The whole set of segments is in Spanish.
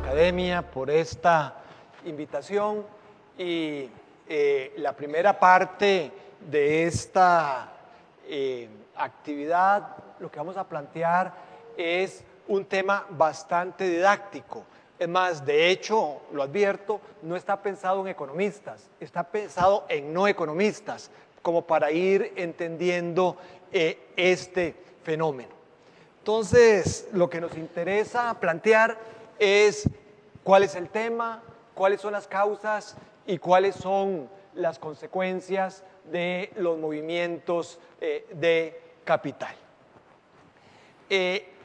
Academia por esta invitación y la primera parte de esta actividad, lo que vamos a plantear es un tema bastante didáctico. Es más, de hecho, lo advierto, no está pensado en economistas, está pensado en no economistas, como para ir entendiendo este fenómeno. Entonces, lo que nos interesa plantear es cuál es el tema, cuáles son las causas y cuáles son las consecuencias de los movimientos de capital.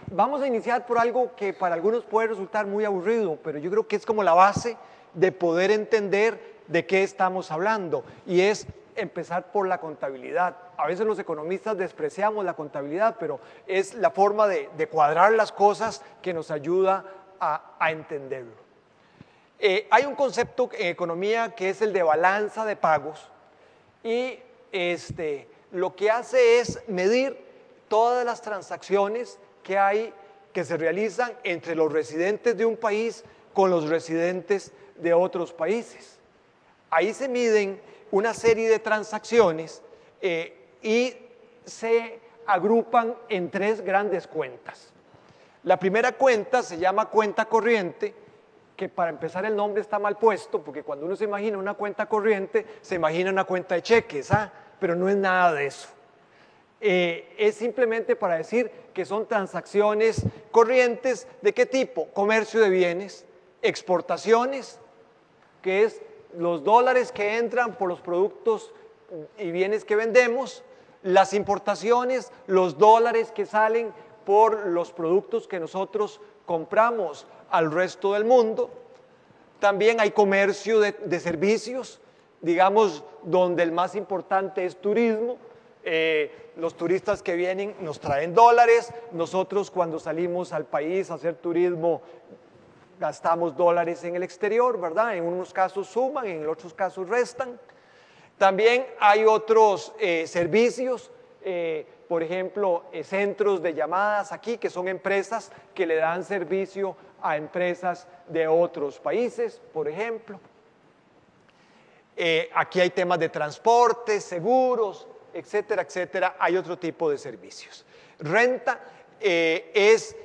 Vamos a iniciar por algo que para algunos puede resultar muy aburrido, pero yo creo que es como la base de poder entender de qué estamos hablando, y es empezar por la contabilidad. A veces los economistas despreciamos la contabilidad, pero es la forma de cuadrar las cosas que nos ayuda a entenderlo. Hay un concepto en economía que es el de balanza de pagos, y lo que hace es medir todas las transacciones que se realizan entre los residentes de un país con los residentes de otros países. Ahí se miden una serie de transacciones y se agrupan en tres grandes cuentas. La primera cuenta se llama cuenta corriente, que para empezar el nombre está mal puesto, porque cuando uno se imagina una cuenta corriente, se imagina una cuenta de cheques, pero no es nada de eso. Es simplemente para decir que son transacciones corrientes. ¿De qué tipo? Comercio de bienes, exportaciones, que es los dólares que entran por los productos y bienes que vendemos, las importaciones, los dólares que salen por los productos que nosotros compramos al resto del mundo. También hay comercio de servicios, digamos, donde el más importante es turismo. Los turistas que vienen nos traen dólares, nosotros cuando salimos al país a hacer turismo gastamos dólares en el exterior, ¿verdad? En unos casos suman, en otros casos restan. También hay otros servicios, por ejemplo, centros de llamadas aquí, que son empresas que le dan servicio a empresas de otros países, por ejemplo. Aquí hay temas de transporte, seguros, etcétera, etcétera. Hay otro tipo de servicios. Renta es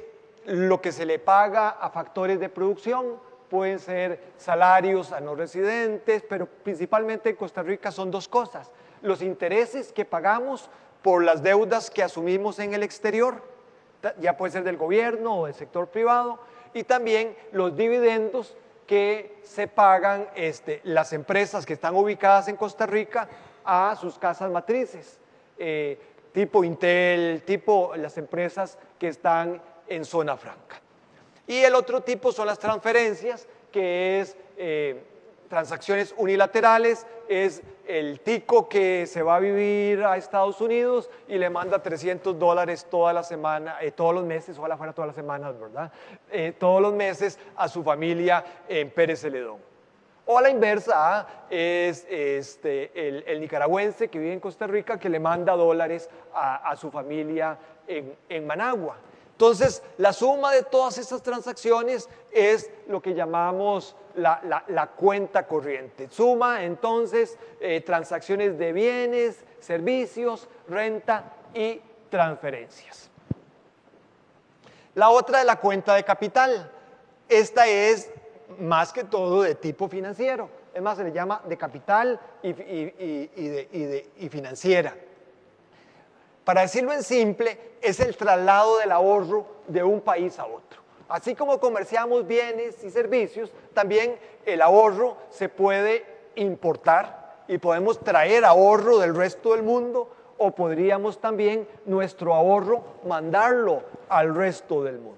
lo que se le paga a factores de producción, pueden ser salarios a no residentes, pero principalmente en Costa Rica son dos cosas: los intereses que pagamos por las deudas que asumimos en el exterior, ya puede ser del gobierno o del sector privado, y también los dividendos que se pagan las empresas que están ubicadas en Costa Rica a sus casas matrices, tipo Intel, tipo las empresas que están en zona franca. Y el otro tipo son las transferencias, que es transacciones unilaterales, es el tico que se va a vivir a Estados Unidos y le manda $300 toda la semana, todos los meses, ojalá fuera todas las semanas, ¿verdad? Todos los meses a su familia en Pérez Celedón. O a la inversa, es el nicaragüense que vive en Costa Rica que le manda dólares a su familia en Managua. Entonces, la suma de todas estas transacciones es lo que llamamos la cuenta corriente. Suma, entonces, transacciones de bienes, servicios, renta y transferencias. La otra es la cuenta de capital. Esta es más que todo de tipo financiero. Es más, se le llama de capital y financiera. Para decirlo en simple, es el traslado del ahorro de un país a otro. Así como comerciamos bienes y servicios, también el ahorro se puede importar y podemos traer ahorro del resto del mundo, o podríamos también nuestro ahorro mandarlo al resto del mundo.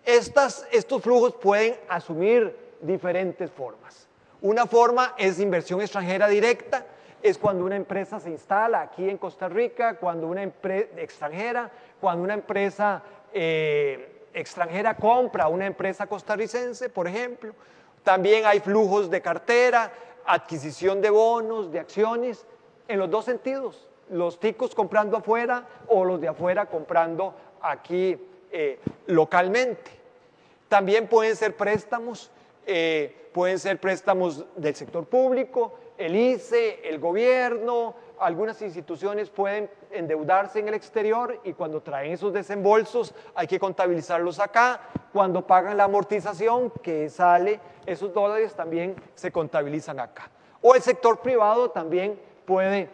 Estos flujos pueden asumir diferentes formas. Una forma es inversión extranjera directa. Es cuando una empresa se instala aquí en Costa Rica, cuando una empresa extranjera compra a una empresa costarricense, por ejemplo. También hay flujos de cartera, adquisición de bonos, de acciones, en los dos sentidos. Los ticos comprando afuera o los de afuera comprando aquí localmente. También pueden ser préstamos del sector público, el ICE, el gobierno, algunas instituciones pueden endeudarse en el exterior y cuando traen esos desembolsos hay que contabilizarlos acá. Cuando pagan la amortización que sale, esos dólares también se contabilizan acá. O el sector privado también puede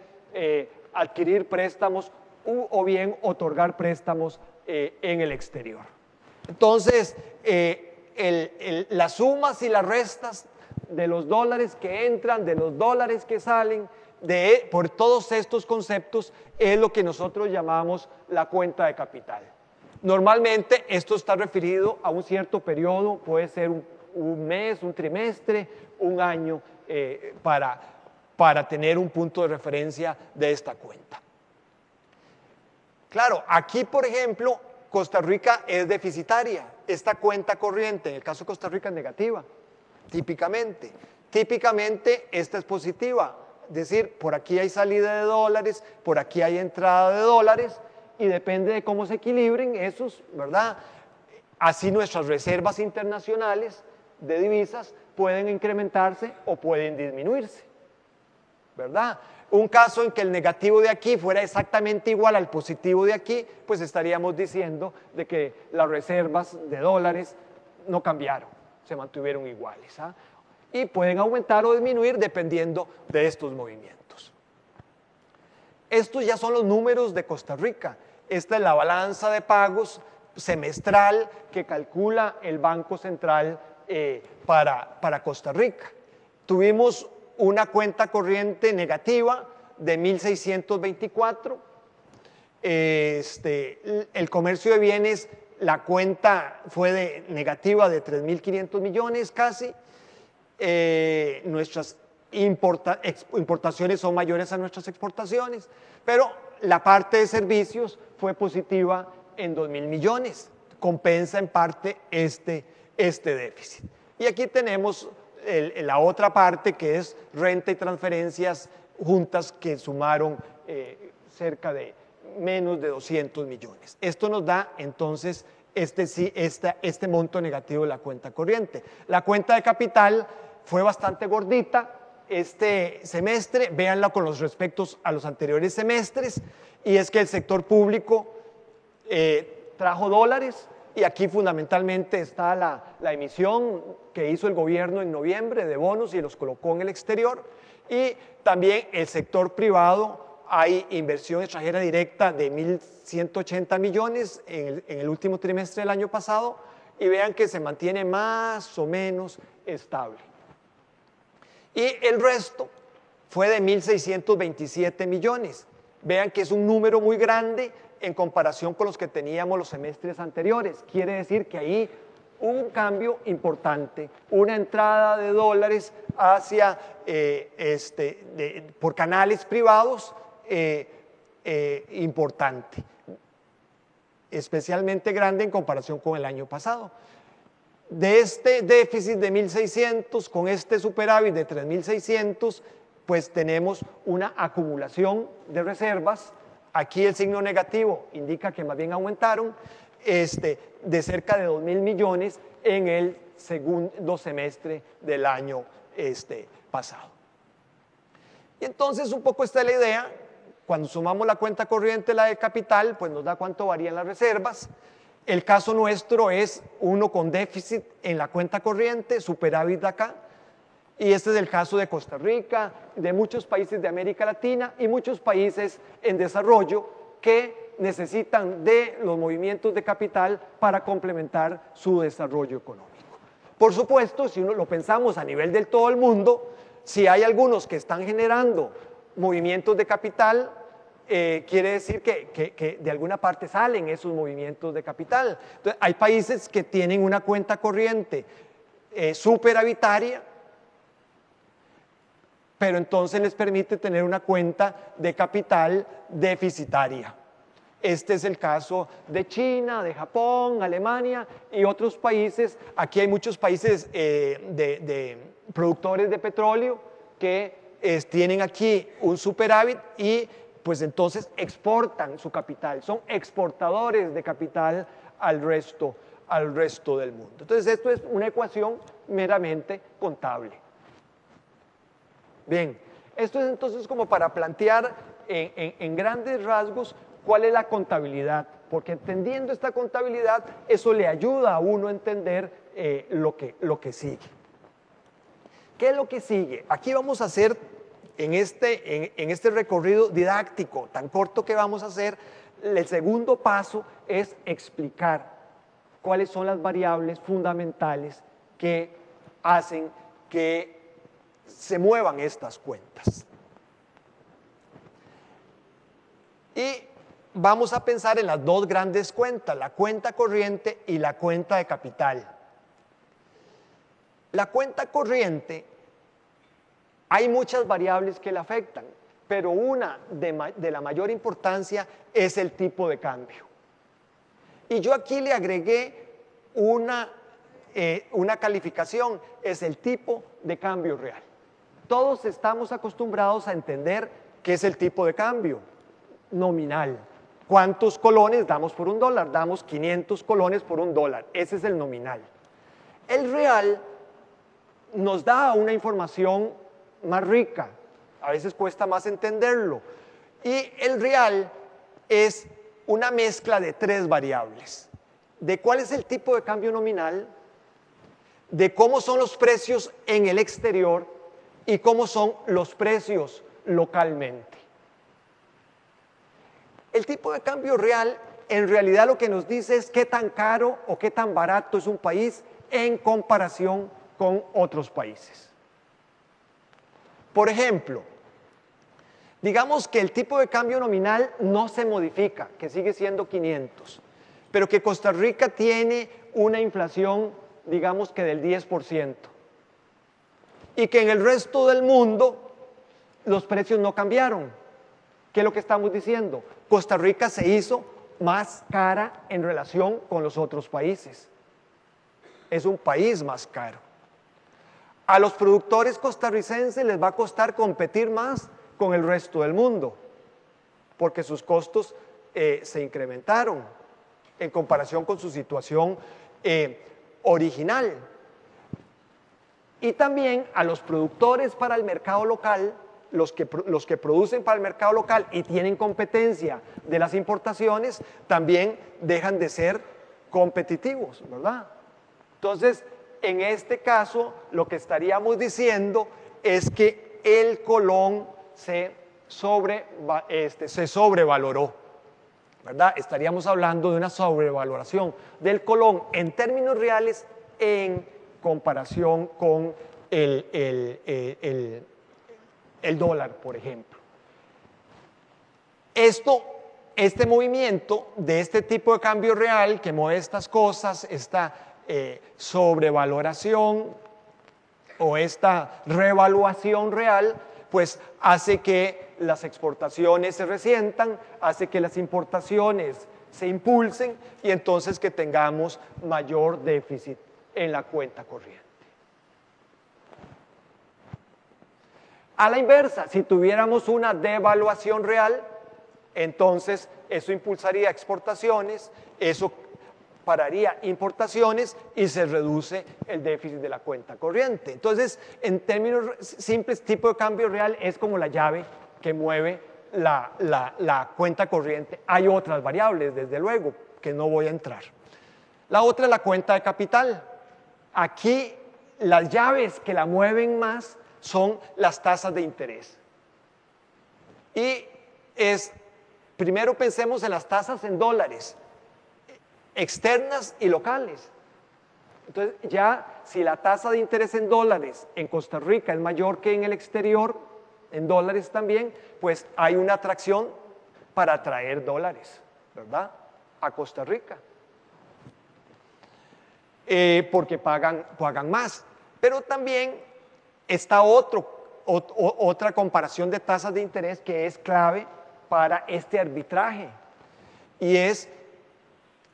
adquirir préstamos o bien otorgar préstamos en el exterior. Entonces, las sumas y las restas de los dólares que entran, de los dólares que salen, por todos estos conceptos es lo que nosotros llamamos la cuenta de capital. Normalmente esto está referido a un cierto periodo, puede ser un mes, un trimestre, un año, para tener un punto de referencia de esta cuenta. Claro, aquí por ejemplo, Costa Rica es deficitaria. Esta cuenta corriente, en el caso de Costa Rica, es negativa, típicamente. Típicamente esta es positiva. Es decir, por aquí hay salida de dólares, por aquí hay entrada de dólares y depende de cómo se equilibren esos, ¿verdad? Así nuestras reservas internacionales de divisas pueden incrementarse o pueden disminuirse, ¿verdad? Un caso en que el negativo de aquí fuera exactamente igual al positivo de aquí, pues estaríamos diciendo de que las reservas de dólares no cambiaron, se mantuvieron iguales, ¿ah? Y pueden aumentar o disminuir dependiendo de estos movimientos. Estos ya son los números de Costa Rica. Esta es la balanza de pagos semestral que calcula el Banco Central para Costa Rica. Tuvimos una cuenta corriente negativa de 1.624. El comercio de bienes, la cuenta fue negativa de 3.500 millones casi. Nuestras importaciones son mayores a nuestras exportaciones, pero la parte de servicios fue positiva en 2.000 millones, compensa en parte este déficit. Y aquí tenemos la otra parte que es renta y transferencias juntas que sumaron cerca de menos de 200 millones. Esto nos da entonces este monto negativo de la cuenta corriente. La cuenta de capital fue bastante gordita este semestre, véanla con los respectos a los anteriores semestres, y es que el sector público trajo dólares, y aquí fundamentalmente está la emisión que hizo el gobierno en noviembre de bonos y los colocó en el exterior, y también el sector privado, hay inversión extranjera directa de 1.180 millones en el último trimestre del año pasado, y vean que se mantiene más o menos estable. Y el resto fue de 1.627 millones. Vean que es un número muy grande en comparación con los que teníamos los semestres anteriores. Quiere decir que ahí hubo un cambio importante, una entrada de dólares hacia, por canales privados importante, especialmente grande en comparación con el año pasado. De este déficit de 1.600 con este superávit de 3.600, pues tenemos una acumulación de reservas. Aquí el signo negativo indica que más bien aumentaron, de cerca de 2.000 millones en el segundo semestre del año pasado. Y entonces un poco esta es la idea. Cuando sumamos la cuenta corriente, la de capital, pues nos da cuánto varían las reservas. El caso nuestro es uno con déficit en la cuenta corriente, superávit de acá, y este es el caso de Costa Rica, de muchos países de América Latina y muchos países en desarrollo que necesitan de los movimientos de capital para complementar su desarrollo económico. Por supuesto, si uno lo pensamos a nivel del todo el mundo, si hay algunos que están generando movimientos de capital, quiere decir que de alguna parte salen esos movimientos de capital. Entonces, hay países que tienen una cuenta corriente superavitaria, pero entonces les permite tener una cuenta de capital deficitaria. Este es el caso de China, de Japón, Alemania y otros países. Aquí hay muchos países de productores de petróleo que tienen aquí un superávit y pues entonces exportan su capital, son exportadores de capital al resto al resto del mundo. Entonces, esto es una ecuación meramente contable. Bien, esto es entonces como para plantear en grandes rasgos cuál es la contabilidad, porque entendiendo esta contabilidad, eso le ayuda a uno a entender lo que sigue. ¿Qué es lo que sigue? Aquí vamos a hacer, en este recorrido didáctico tan corto que vamos a hacer, el segundo paso es explicar cuáles son las variables fundamentales que hacen que se muevan estas cuentas. Y vamos a pensar en las dos grandes cuentas, la cuenta corriente y la cuenta de capital. La cuenta corriente, hay muchas variables que la afectan, pero una de la mayor importancia es el tipo de cambio. Y yo aquí le agregué una calificación, es el tipo de cambio real. Todos estamos acostumbrados a entender qué es el tipo de cambio nominal. ¿Cuántos colones damos por $1? Damos 500 colones por $1. Ese es el nominal. El real nos da una información más rica. A veces cuesta más entenderlo. Y el real es una mezcla de 3 variables. De cuál es el tipo de cambio nominal, de cómo son los precios en el exterior y cómo son los precios localmente. El tipo de cambio real en realidad lo que nos dice es qué tan caro o qué tan barato es un país en comparación con otros países. Por ejemplo, digamos que el tipo de cambio nominal no se modifica, que sigue siendo 500, pero que Costa Rica tiene una inflación, digamos que del 10%, y que en el resto del mundo los precios no cambiaron. ¿Qué es lo que estamos diciendo? Costa Rica se hizo más cara en relación con los otros países. Es un país más caro. A los productores costarricenses les va a costar competir más con el resto del mundo, porque sus costos se incrementaron en comparación con su situación original. Y también a los productores para el mercado local, los que producen para el mercado local y tienen competencia de las importaciones, también dejan de ser competitivos, ¿verdad? Entonces, en este caso, lo que estaríamos diciendo es que el colón se sobrevaloró, ¿verdad? Estaríamos hablando de una sobrevaloración del colón en términos reales en comparación con el dólar, por ejemplo. Este movimiento de este tipo de cambio real que mueve estas cosas, esta sobrevaloración o esta revaluación real, pues hace que las exportaciones se resientan, hace que las importaciones se impulsen y entonces que tengamos mayor déficit en la cuenta corriente. A la inversa, si tuviéramos una devaluación real, entonces eso impulsaría exportaciones, eso pararía importaciones y se reduce el déficit de la cuenta corriente. Entonces, en términos simples, tipo de cambio real es como la llave que mueve la cuenta corriente. Hay otras variables, desde luego, que no voy a entrar. La otra es la cuenta de capital. Aquí las llaves que la mueven más son las tasas de interés. Y primero pensemos en las tasas en dólares, externas y locales. Entonces, ya si la tasa de interés en dólares en Costa Rica es mayor que en el exterior, en dólares también, pues hay una atracción para atraer dólares, ¿verdad?, a Costa Rica. Porque pagan más. Pero también está otra comparación de tasas de interés que es clave para este arbitraje, y es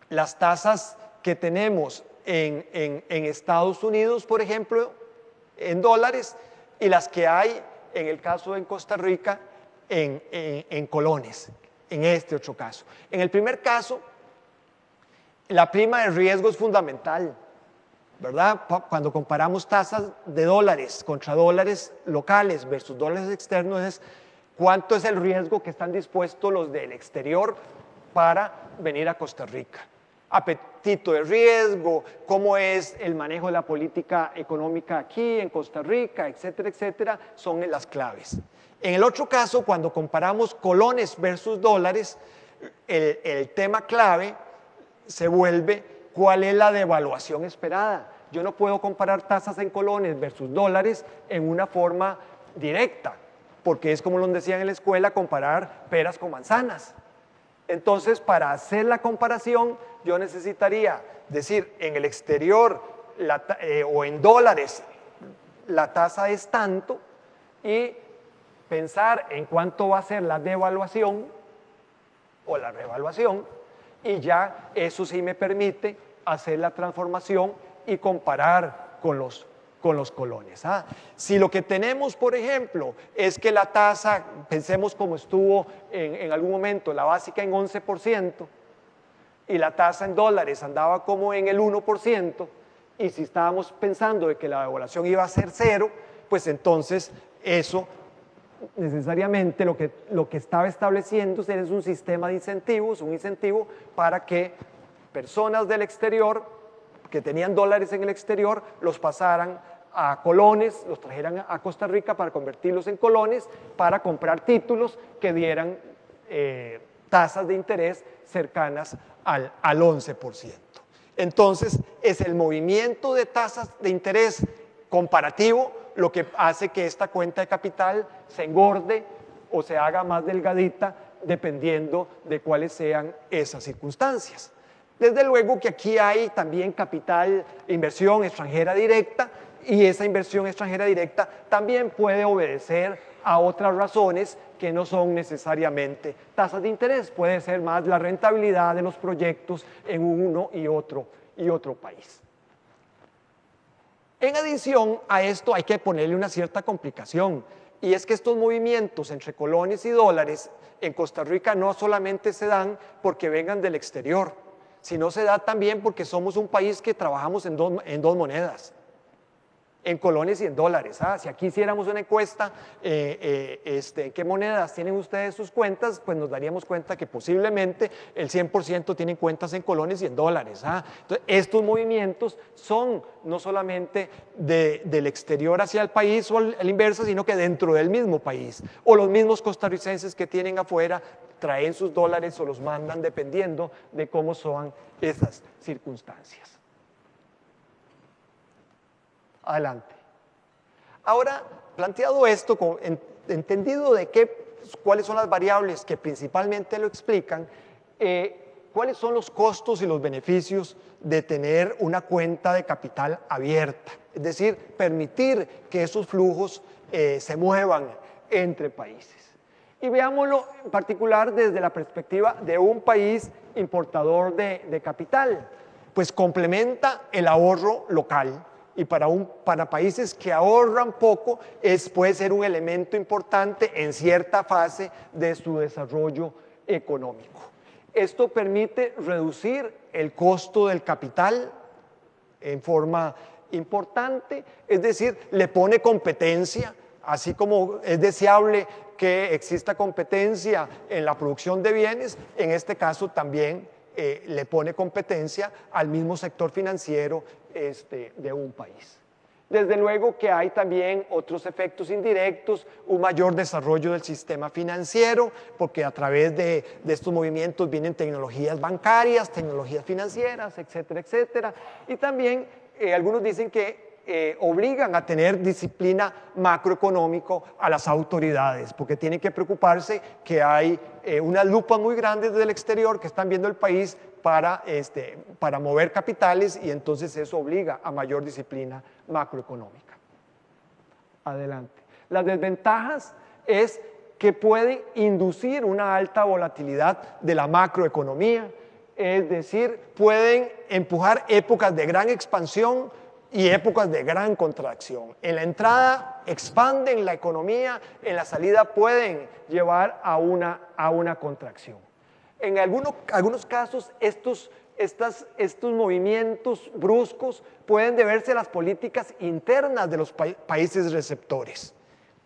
las tasas que tenemos en Estados Unidos, por ejemplo, en dólares, y las que hay, en el caso de Costa Rica, en colones, en este otro caso. En el primer caso, La prima de riesgo es fundamental, ¿verdad? Cuando comparamos tasas de dólares contra dólares locales versus dólares externos, es cuánto es el riesgo que están dispuestos los del exterior para venir a Costa Rica. Apetito de riesgo, cómo es el manejo de la política económica aquí en Costa Rica, etcétera, etcétera, son las claves. En el otro caso, cuando comparamos colones versus dólares, el tema clave se vuelve cuál es la devaluación esperada. Yo no puedo comparar tasas en colones versus dólares en una forma directa, porque es como nos decían en la escuela, comparar peras con manzanas. Entonces, para hacer la comparación, yo necesitaría decir, en el exterior o en dólares, la tasa es tanto, y pensar en cuánto va a ser la devaluación o la revaluación, y ya eso sí me permite hacer la transformación y comparar con los colones. Si lo que tenemos, por ejemplo, es que la tasa, pensemos como estuvo en algún momento, la básica en 11%, y la tasa en dólares andaba como en el 1%, y si estábamos pensando de que la devaluación iba a ser 0, pues entonces eso necesariamente lo que estaba estableciéndose es un sistema de incentivos, un incentivo para que personas del exterior que tenían dólares en el exterior los pasaran a colones, los trajeran a Costa Rica para convertirlos en colones, para comprar títulos que dieran tasas de interés cercanas al 11%. Entonces, es el movimiento de tasas de interés comparativo lo que hace que esta cuenta de capital se engorde o se haga más delgadita dependiendo de cuáles sean esas circunstancias. Desde luego que aquí hay también capital, inversión extranjera directa, y esa inversión extranjera directa también puede obedecer a otras razones que no son necesariamente tasas de interés, puede ser más la rentabilidad de los proyectos en uno y otro país. En adición a esto hay que ponerle una cierta complicación, y es que estos movimientos entre colones y dólares en Costa Rica no solamente se dan porque vengan del exterior, sino se da también porque somos un país que trabajamos en dos monedas, en colones y en dólares. Si aquí hiciéramos una encuesta, ¿en qué monedas tienen ustedes sus cuentas? Pues nos daríamos cuenta que posiblemente el 100% tienen cuentas en colones y en dólares. Entonces, estos movimientos son no solamente del exterior hacia el país o al inverso, sino que dentro del mismo país. O los mismos costarricenses que tienen afuera traen sus dólares o los mandan dependiendo de cómo son esas circunstancias. Adelante. Ahora, planteado esto, entendido de cuáles son las variables que principalmente lo explican, cuáles son los costos y los beneficios de tener una cuenta de capital abierta, es decir, permitir que esos flujos se muevan entre países. Y veámoslo en particular desde la perspectiva de un país importador de capital, pues complementa el ahorro local. Y para países que ahorran poco, puede ser un elemento importante en cierta fase de su desarrollo económico. Esto permite reducir el costo del capital en forma importante, es decir, le pone competencia, así como es deseable que exista competencia en la producción de bienes, en este caso también le pone competencia al mismo sector financiero de un país. Desde luego que hay también otros efectos indirectos, un mayor desarrollo del sistema financiero, porque a través de estos movimientos vienen tecnologías bancarias, tecnologías financieras, etcétera, etcétera. Y también algunos dicen que obligan a tener disciplina macroeconómico a las autoridades, porque tienen que preocuparse que hay unas lupas muy grandes desde el exterior que están viendo el país para mover capitales, y entonces eso obliga a mayor disciplina macroeconómica. Adelante. Las desventajas es que pueden inducir una alta volatilidad de la macroeconomía, es decir, pueden empujar épocas de gran expansión y épocas de gran contracción. En la entrada expanden la economía, en la salida pueden llevar a una contracción. En algunos casos estos estos movimientos bruscos pueden deberse a las políticas internas de los países receptores.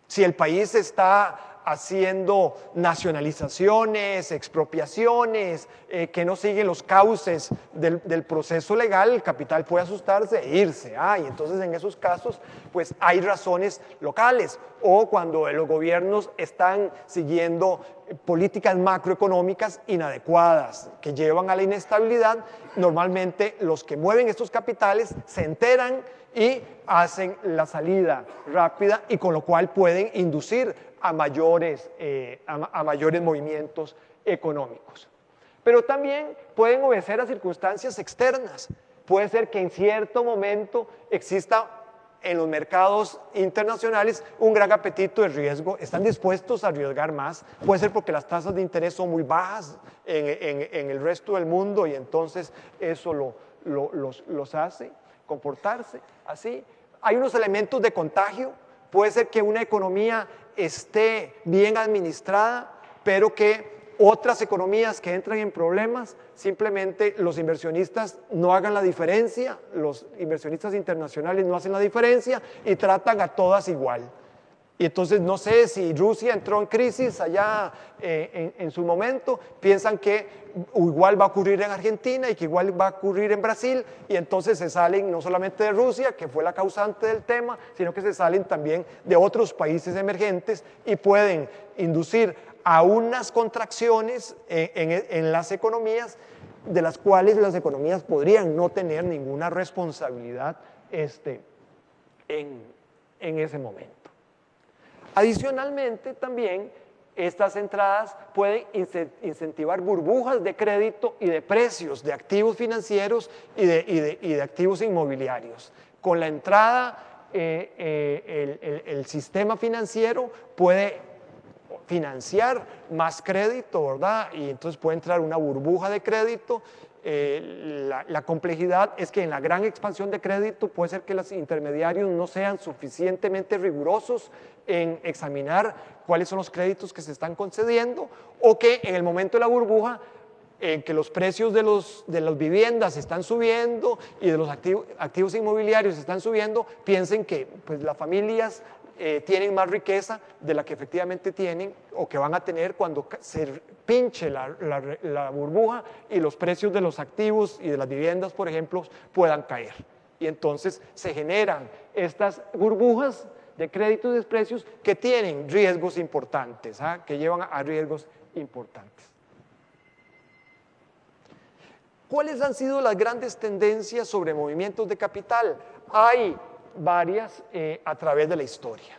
Si el país está haciendo nacionalizaciones, expropiaciones, que no siguen los cauces del proceso legal, el capital puede asustarse e irse. Y entonces en esos casos pues hay razones locales, o cuando los gobiernos están siguiendo políticas macroeconómicas inadecuadas que llevan a la inestabilidad. Normalmente los que mueven estos capitales se enteran y hacen la salida rápida, y con lo cual pueden inducir a mayores movimientos económicos. Pero también pueden obedecer a circunstancias externas. Puede ser que en cierto momento exista en los mercados internacionales un gran apetito de riesgo, están dispuestos a arriesgar más. Puede ser porque las tasas de interés son muy bajas en el resto del mundo, y entonces eso los hace comportarse así. Hay unos elementos de contagio. Puede ser que una economía esté bien administrada, pero que otras economías que entran en problemas, simplemente los inversionistas no hagan la diferencia, los inversionistas internacionales no hacen la diferencia y tratan a todas igual. Y entonces no sé si Rusia entró en crisis allá en su momento, piensan que igual va a ocurrir en Argentina y que igual va a ocurrir en Brasil, y entonces se salen no solamente de Rusia, que fue la causante del tema, sino que se salen también de otros países emergentes y pueden inducir a unas contracciones en las economías, de las cuales las economías podrían no tener ninguna responsabilidad en ese momento. Adicionalmente, también estas entradas pueden incentivar burbujas de crédito y de precios de activos financieros y de activos inmobiliarios. Con la entrada, el sistema financiero puede financiar más crédito, ¿verdad? Y entonces puede entrar una burbuja de crédito. La complejidad es que en la gran expansión de crédito puede ser que los intermediarios no sean suficientemente rigurosos en examinar cuáles son los créditos que se están concediendo, o que en el momento de la burbuja, en que los precios de las viviendas están subiendo y de los activos inmobiliarios están subiendo, piensen que pues, las familias tienen más riqueza de la que efectivamente tienen o que van a tener cuando se pinche la burbuja y los precios de los activos y de las viviendas, por ejemplo, puedan caer. Y entonces se generan estas burbujas de créditos y de precios que tienen riesgos importantes, que llevan a riesgos importantes. ¿Cuáles han sido las grandes tendencias sobre movimientos de capital? Hay varias a través de la historia.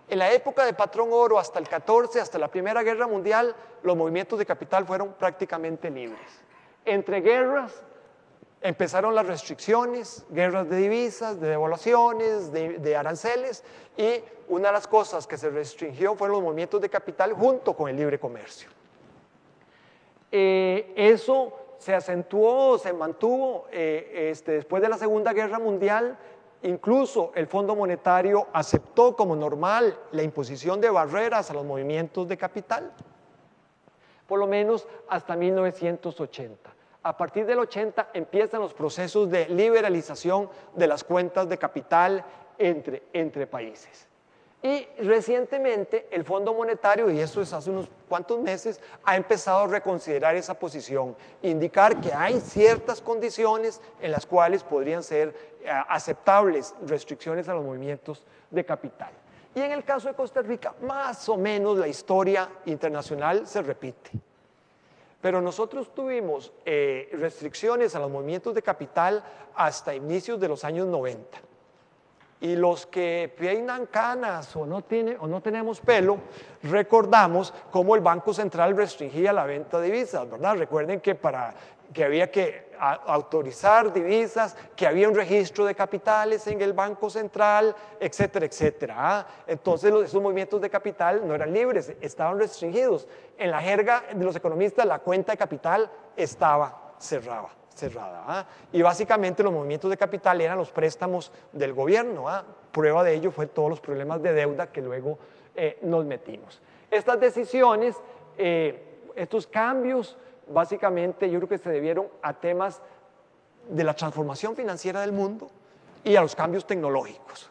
En la época de patrón oro, hasta el 14, hasta la Primera Guerra Mundial, los movimientos de capital fueron prácticamente libres. Entre guerras empezaron las restricciones, guerras de divisas, de devaluaciones, de aranceles, y una de las cosas que se restringió fueron los movimientos de capital junto con el libre comercio. Eso se acentuó, se mantuvo después de la Segunda Guerra Mundial. Incluso el Fondo Monetario aceptó como normal la imposición de barreras a los movimientos de capital, por lo menos hasta 1980. A partir del 80 empiezan los procesos de liberalización de las cuentas de capital entre países. Y recientemente el Fondo Monetario, y eso es hace unos cuantos meses, ha empezado a reconsiderar esa posición, indicar que hay ciertas condiciones en las cuales podrían ser aceptables restricciones a los movimientos de capital. Y en el caso de Costa Rica, más o menos la historia internacional se repite. Pero nosotros tuvimos restricciones a los movimientos de capital hasta inicios de los años 90. Y los que peinan canas o no tenemos pelo, recordamos cómo el Banco Central restringía la venta de divisas, ¿verdad? Recuerden que había que autorizar divisas, que había un registro de capitales en el Banco Central, etcétera, etcétera. Entonces esos movimientos de capital no eran libres, estaban restringidos. En la jerga de los economistas, la cuenta de capital estaba cerrada. Y básicamente los movimientos de capital eran los préstamos del gobierno. Prueba de ello fue todos los problemas de deuda que luego nos metimos. Estas decisiones, estos cambios básicamente yo creo que se debieron a temas de la transformación financiera del mundo y a los cambios tecnológicos.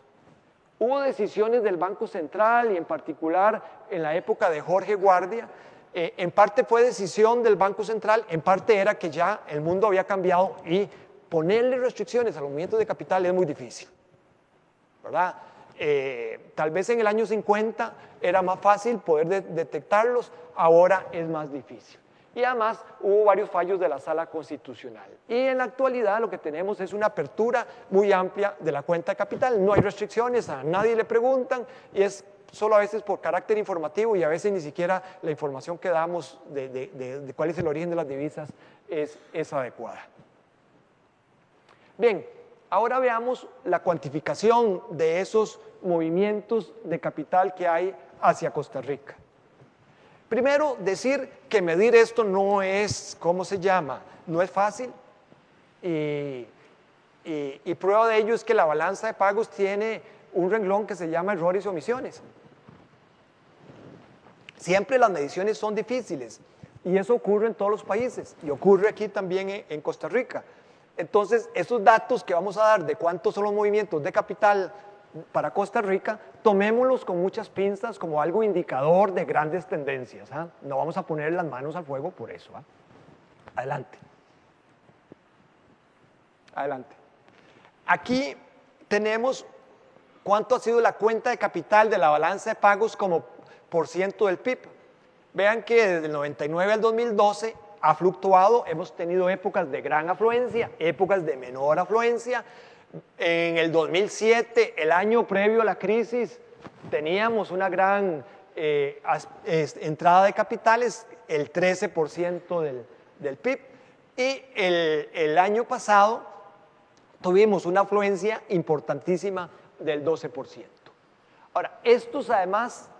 Hubo decisiones del Banco Central y en particular en la época de Jorge Guardia, en parte fue decisión del Banco Central, en parte era que ya el mundo había cambiado y ponerle restricciones a los movimientos de capital es muy difícil, ¿verdad? Tal vez en el año 50 era más fácil poder detectarlos, ahora es más difícil. Y además hubo varios fallos de la Sala Constitucional. Y en la actualidad lo que tenemos es una apertura muy amplia de la cuenta de capital. No hay restricciones, a nadie le preguntan y es solo a veces por carácter informativo y a veces ni siquiera la información que damos de cuál es el origen de las divisas es adecuada. Bien, ahora veamos la cuantificación de esos movimientos de capital que hay hacia Costa Rica. Primero, decir que medir esto no es, ¿cómo se llama? No es fácil y prueba de ello es que la balanza de pagos tiene un renglón que se llama errores y omisiones. Siempre las mediciones son difíciles y eso ocurre en todos los países y ocurre aquí también en Costa Rica. Entonces, esos datos que vamos a dar de cuántos son los movimientos de capital para Costa Rica, tomémoslos con muchas pinzas como algo indicador de grandes tendencias. No vamos a poner las manos al fuego por eso. Adelante. Adelante. Aquí tenemos cuánto ha sido la cuenta de capital de la balanza de pagos como % del PIB. Vean que desde el 99 al 2012 ha fluctuado, hemos tenido épocas de gran afluencia, épocas de menor afluencia. En el 2007, el año previo a la crisis, teníamos una gran entrada de capitales, el 13% del PIB, y el año pasado tuvimos una afluencia importantísima del 12%. Ahora, estos además,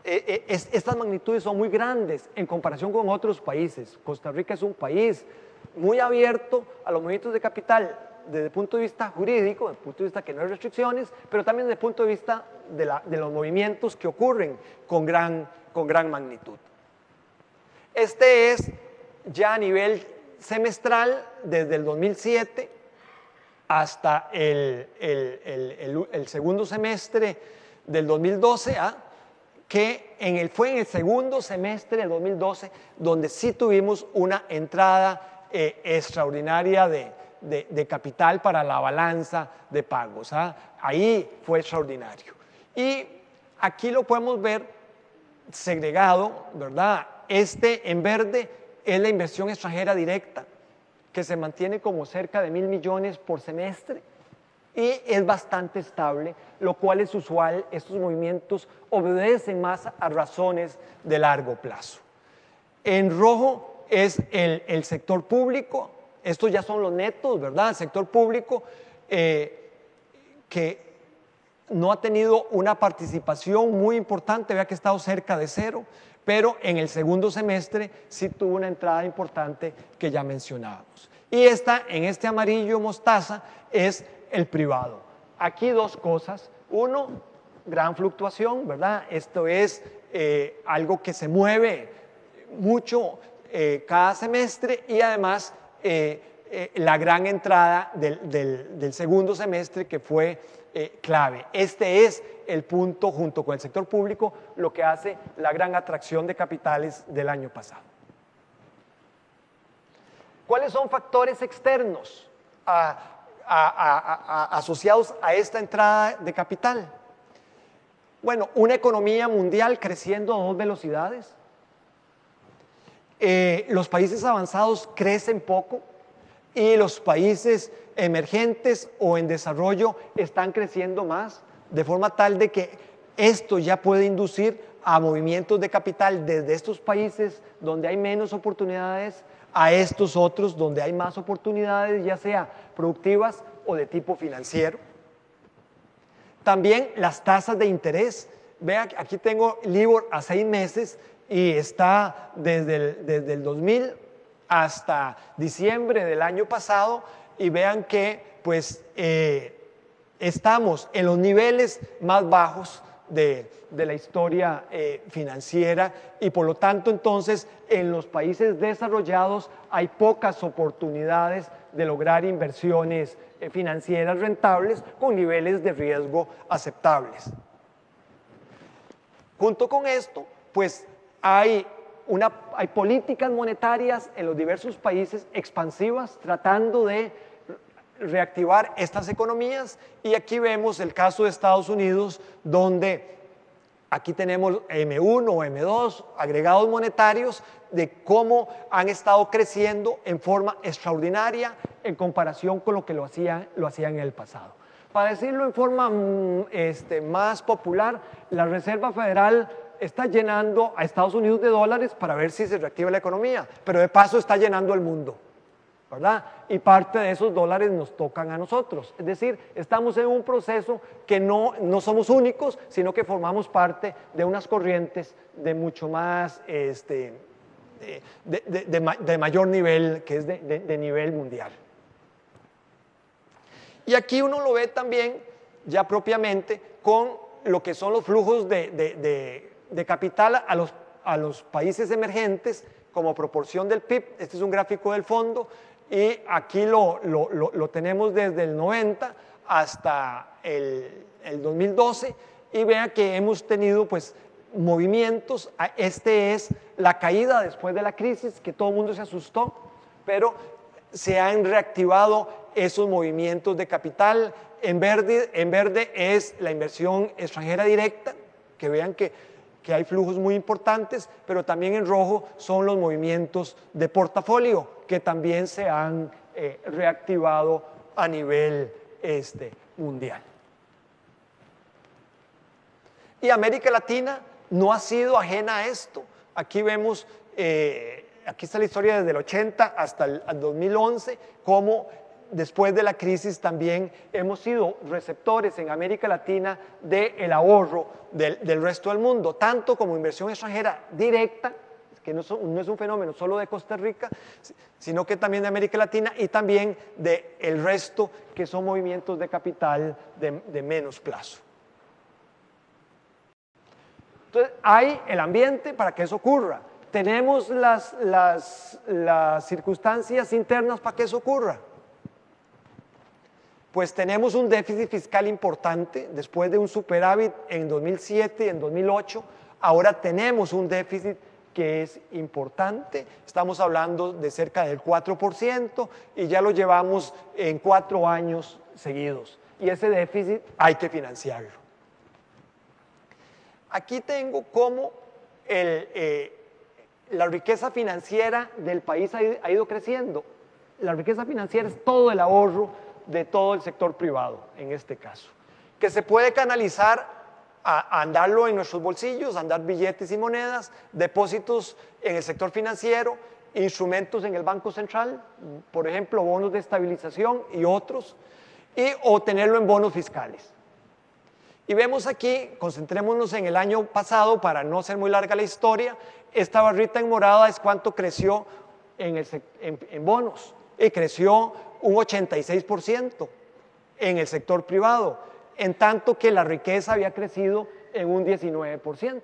estas magnitudes son muy grandes en comparación con otros países. Costa Rica es un país muy abierto a los movimientos de capital desde el punto de vista jurídico, desde el punto de vista que no hay restricciones, pero también desde el punto de vista de los movimientos que ocurren con gran magnitud. Este es ya a nivel semestral desde el 2007 hasta el segundo semestre del 2012, que fue en el segundo semestre del 2012 donde sí tuvimos una entrada extraordinaria de capital para la balanza de pagos. Ahí fue extraordinario. Y aquí lo podemos ver segregado, ¿verdad? En verde es la inversión extranjera directa, que se mantiene como cerca de 1.000 millones por semestre y es bastante estable, lo cual es usual. Estos movimientos obedecen más a razones de largo plazo. En rojo es el sector público. Estos ya son los netos, ¿verdad? El sector público que no ha tenido una participación muy importante, vea que ha estado cerca de cero, pero en el segundo semestre sí tuvo una entrada importante que ya mencionábamos. Y en este amarillo mostaza es el privado. Aquí dos cosas. Uno, gran fluctuación, ¿verdad? Esto es algo que se mueve mucho cada semestre y además la gran entrada del segundo semestre que fue clave. Este es el punto, junto con el sector público, lo que hace la gran atracción de capitales del año pasado. ¿Cuáles son factores externos asociados a esta entrada de capital? Bueno, una economía mundial creciendo a 2 velocidades. Los países avanzados crecen poco y los países emergentes o en desarrollo están creciendo más, de forma tal de que esto ya puede inducir a movimientos de capital desde estos países donde hay menos oportunidades a estos otros donde hay más oportunidades, ya sea productivas o de tipo financiero. También las tasas de interés. Vean, aquí tengo LIBOR a 6 meses y está desde el 2000 hasta diciembre del año pasado y vean que pues estamos en los niveles más bajos de la historia financiera, y por lo tanto entonces en los países desarrollados hay pocas oportunidades de lograr inversiones financieras rentables con niveles de riesgo aceptables. Junto con esto, pues hay políticas monetarias en los diversos países expansivas tratando de reactivar estas economías, y aquí vemos el caso de Estados Unidos, donde aquí tenemos M1 o M2, agregados monetarios, de cómo han estado creciendo en forma extraordinaria en comparación con lo que lo hacían en el pasado. Para decirlo en forma más popular, la Reserva Federal está llenando a Estados Unidos de dólares para ver si se reactiva la economía, pero de paso está llenando el mundo, ¿verdad? Y parte de esos dólares nos tocan a nosotros. Es decir, estamos en un proceso que no somos únicos, sino que formamos parte de unas corrientes de mucho más, de mayor nivel, que es de nivel mundial. Y aquí uno lo ve también ya propiamente con lo que son los flujos de capital a los países emergentes como proporción del PIB. Este es un gráfico del fondo, y aquí lo tenemos desde el 90 hasta el 2012, y vean que hemos tenido pues movimientos. Este es la caída después de la crisis, que todo el mundo se asustó, pero se han reactivado esos movimientos de capital. En verde es la inversión extranjera directa, que vean que hay flujos muy importantes, pero también en rojo son los movimientos de portafolio, que también se han reactivado a nivel mundial. Y América Latina no ha sido ajena a esto. Aquí vemos, aquí está la historia desde el 80 hasta el 2011, cómo después de la crisis también hemos sido receptores en América Latina del ahorro del resto del mundo, tanto como inversión extranjera directa, que no es un fenómeno solo de Costa Rica, sino que también de América Latina, y también del resto, que son movimientos de capital de menos plazo. Entonces, hay el ambiente para que eso ocurra. Tenemos las circunstancias internas para que eso ocurra. Pues tenemos un déficit fiscal importante, después de un superávit en 2007 y en 2008, ahora tenemos un déficit que es importante. Estamos hablando de cerca del 4%, y ya lo llevamos en 4 años seguidos, y ese déficit hay que financiarlo. Aquí tengo cómo la riqueza financiera del país ha ido creciendo. La riqueza financiera es todo el ahorro de todo el sector privado, en este caso, que se puede canalizar a andarlo en nuestros bolsillos, andar billetes y monedas, depósitos en el sector financiero, instrumentos en el Banco Central, por ejemplo, bonos de estabilización y otros, o tenerlo en bonos fiscales. Y vemos aquí, concentrémonos en el año pasado para no ser muy larga la historia, esta barrita en morada es cuánto creció en bonos, y creció un 86% en el sector privado, en tanto que la riqueza había crecido en un 19%.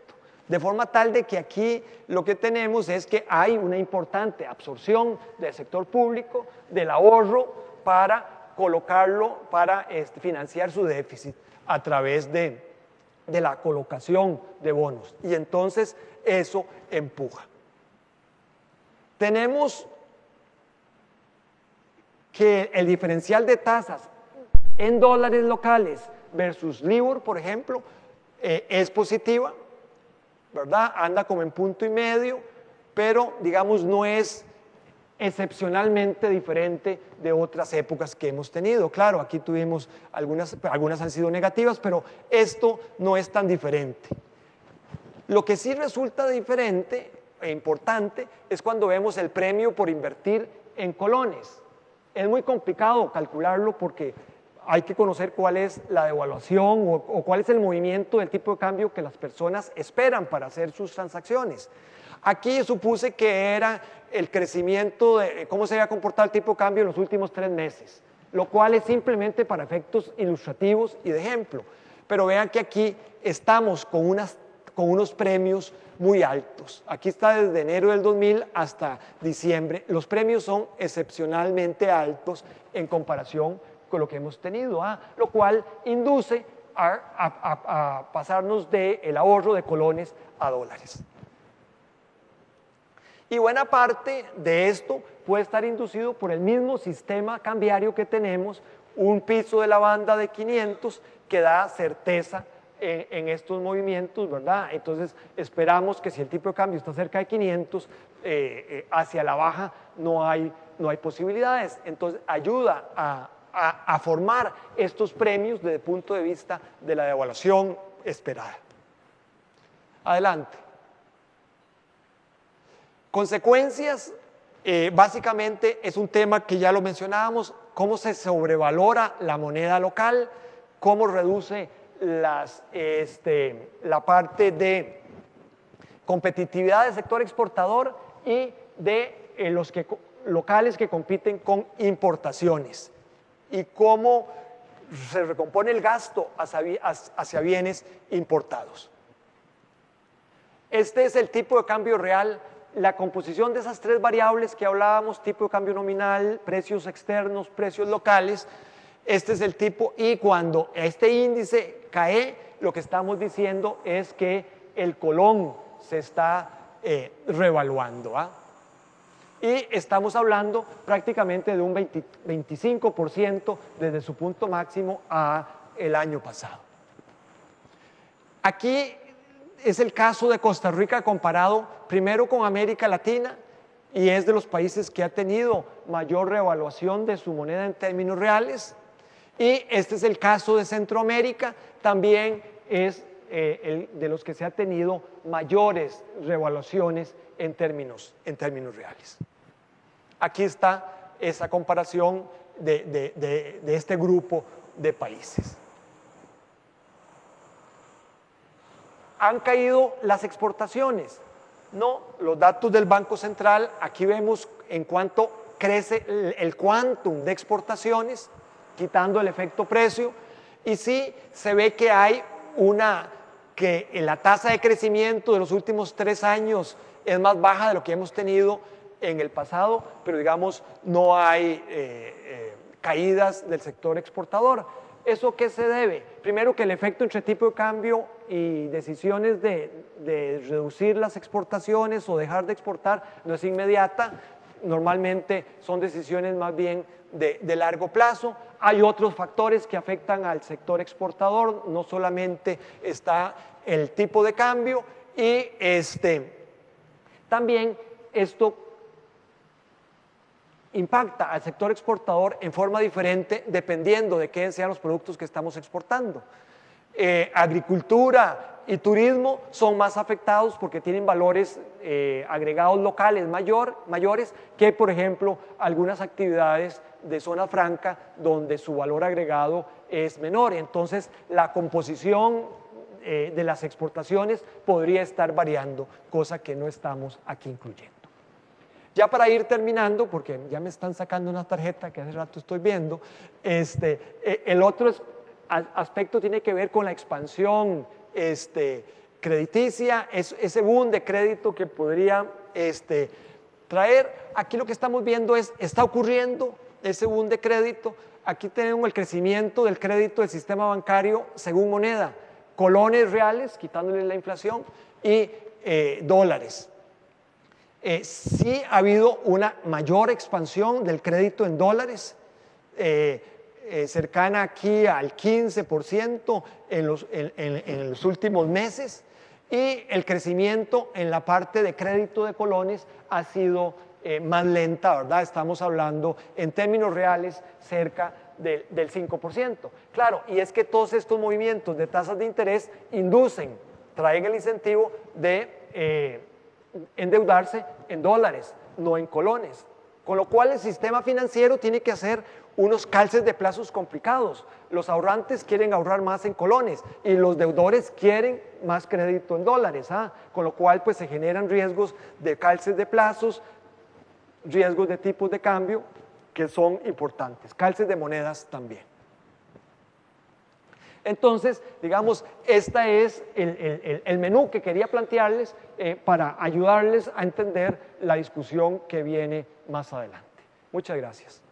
De forma tal de que aquí lo que tenemos es que hay una importante absorción del sector público, del ahorro, para colocarlo, para financiar su déficit a través de la colocación de bonos. Y entonces eso empuja. Tenemos que el diferencial de tasas en dólares locales versus LIBOR, por ejemplo, es positiva, ¿verdad? Anda como en 1,5, pero digamos no es excepcionalmente diferente de otras épocas que hemos tenido. Claro, aquí tuvimos algunas han sido negativas, pero esto no es tan diferente. Lo que sí resulta diferente e importante es cuando vemos el premio por invertir en colones. Es muy complicado calcularlo porque hay que conocer cuál es la devaluación o cuál es el movimiento del tipo de cambio que las personas esperan para hacer sus transacciones. Aquí supuse que era el crecimiento de cómo se había comportado el tipo de cambio en los últimos 3 meses, lo cual es simplemente para efectos ilustrativos y de ejemplo. Pero vean que aquí estamos con unos premios muy altos. Aquí está desde enero del 2000 hasta diciembre. Los premios son excepcionalmente altos en comparación con lo que hemos tenido, lo cual induce a pasarnos del ahorro de colones a dólares. Y buena parte de esto puede estar inducido por el mismo sistema cambiario que tenemos, un piso de la banda de 500 que da certeza en estos movimientos, ¿verdad? Entonces esperamos que si el tipo de cambio está cerca de 500, hacia la baja no hay posibilidades. Entonces ayuda a formar estos premios desde el punto de vista de la devaluación esperada. Adelante. Consecuencias, básicamente es un tema que ya lo mencionábamos, cómo se sobrevalora la moneda local, cómo reduce la parte de competitividad del sector exportador y de los locales que compiten con importaciones y cómo se recompone el gasto hacia bienes importados. Este es el tipo de cambio real, la composición de esas tres variables que hablábamos, tipo de cambio nominal, precios externos, precios locales. Este es el tipo, y cuando este índice cae, lo que estamos diciendo es que el colón se está revaluando. Y estamos hablando prácticamente de un 25% desde su punto máximo el año pasado. Aquí es el caso de Costa Rica comparado primero con América Latina, y es de los países que ha tenido mayor revaluación de su moneda en términos reales. Y este es el caso de Centroamérica, también es de los que se ha tenido mayores revaluaciones en términos reales. Aquí está esa comparación de este grupo de países. ¿Han caído las exportaciones? No, los datos del Banco Central, aquí vemos en cuánto crece el quantum de exportaciones, quitando el efecto precio, y sí se ve que hay que la tasa de crecimiento de los últimos 3 años es más baja de lo que hemos tenido en el pasado, pero digamos no hay caídas del sector exportador. ¿Eso qué se debe? Primero, que el efecto entre tipo de cambio y decisiones de reducir las exportaciones o dejar de exportar no es inmediata, normalmente son decisiones más bien de largo plazo. Hay otros factores que afectan al sector exportador, no solamente está el tipo de cambio, y también esto impacta al sector exportador en forma diferente dependiendo de qué sean los productos que estamos exportando. Agricultura y turismo son más afectados porque tienen valores agregados locales mayores que, por ejemplo, algunas actividades de zona franca donde su valor agregado es menor. Entonces, la composición de las exportaciones podría estar variando, cosa que no estamos aquí incluyendo. Ya para ir terminando, porque ya me están sacando una tarjeta que hace rato estoy viendo, el otro aspecto tiene que ver con la expansión crediticia, ese boom de crédito que podría traer. Aquí lo que estamos viendo está ocurriendo ese boom de crédito. Aquí tenemos el crecimiento del crédito del sistema bancario según moneda, colones reales, quitándole la inflación, y dólares. Sí ha habido una mayor expansión del crédito en dólares, cercana aquí al 15% en los últimos meses, y el crecimiento en la parte de crédito de colones ha sido más lenta, ¿verdad? Estamos hablando en términos reales cerca del 5%. Claro, y es que todos estos movimientos de tasas de interés traen el incentivo de endeudarse en dólares, no en colones, con lo cual el sistema financiero tiene que hacer unos calces de plazos complicados. Los ahorrantes quieren ahorrar más en colones y los deudores quieren más crédito en dólares, con lo cual pues se generan riesgos de calces de plazos, riesgos de tipos de cambio que son importantes, calces de monedas también. Entonces, digamos, este es el menú que quería plantearles para ayudarles a entender la discusión que viene más adelante. Muchas gracias.